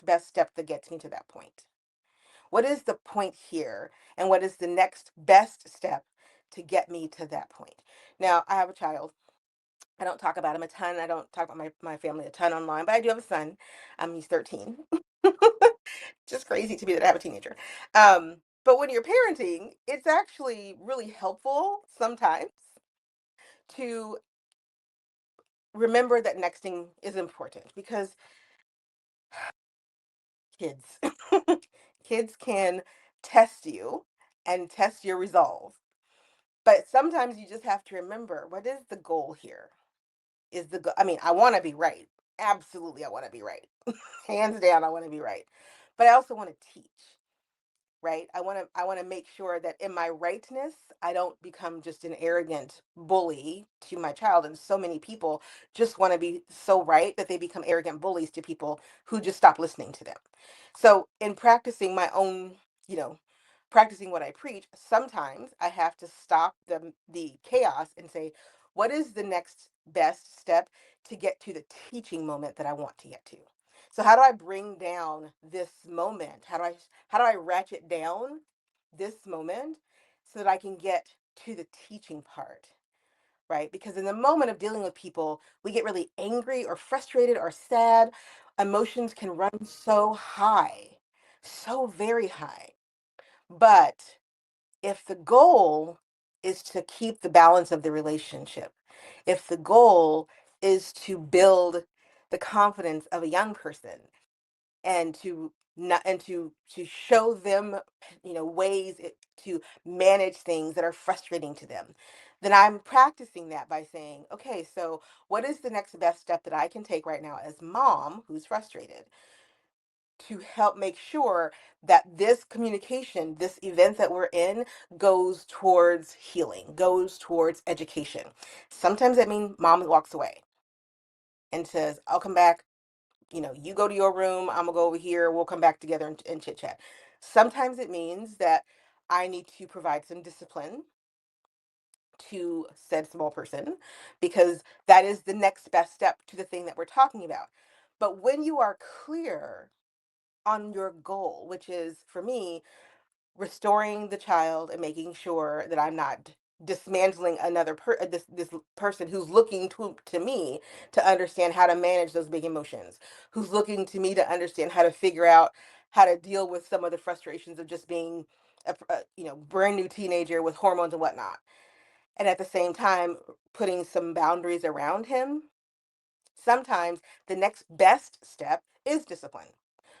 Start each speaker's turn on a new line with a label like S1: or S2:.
S1: next best step that gets me to that point? What is the point here? And what is the next best step to get me to that point? Now, I have a child. I don't talk about him a ton. I don't talk about my family a ton online, but I do have a son. He's 13. Just crazy to me that I have a teenager. But when you're parenting, it's actually really helpful sometimes to remember that nexting is important because kids kids can test you and test your resolve. But sometimes you just have to remember, what is the goal here? I mean, I want to be right. Absolutely, I want to be right. Hands down, I want to be right. But I also want to teach, right? I want to make sure that in my rightness, I don't become just an arrogant bully to my child. And so many people just want to be so right that they become arrogant bullies to people who just stop listening to them. So in practicing my own, you know, practicing what I preach, sometimes I have to stop the chaos and say, what is the next best step to get to the teaching moment that I want to get to? So how do I bring down this moment? How do I ratchet down this moment so that I can get to the teaching part, right? Because in the moment of dealing with people, we get really angry or frustrated or sad. Emotions can run so high, so very high. But if the goal is to keep the balance of the relationship, if the goal is to build the confidence of a young person and to not and to show them, ways to manage things that are frustrating to them, then I'm practicing that by saying, okay, so what is the next best step that I can take right now as mom who's frustrated to help make sure that this communication, this event that we're in, goes towards healing, goes towards education. Sometimes that means mom walks away and says, I'll come back. You go to your room, I'm gonna go over here, we'll come back together and chit chat. Sometimes it means that I need to provide some discipline to said small person because that is the next best step to the thing that we're talking about. But when you are clear on your goal, which is for me, restoring the child and making sure that I'm not dismantling this person who's looking to me to understand how to manage those big emotions, who's looking to me to understand how to figure out how to deal with some of the frustrations of just being a brand new teenager with hormones and whatnot, and at the same time putting some boundaries around him. Sometimes the next best step is discipline.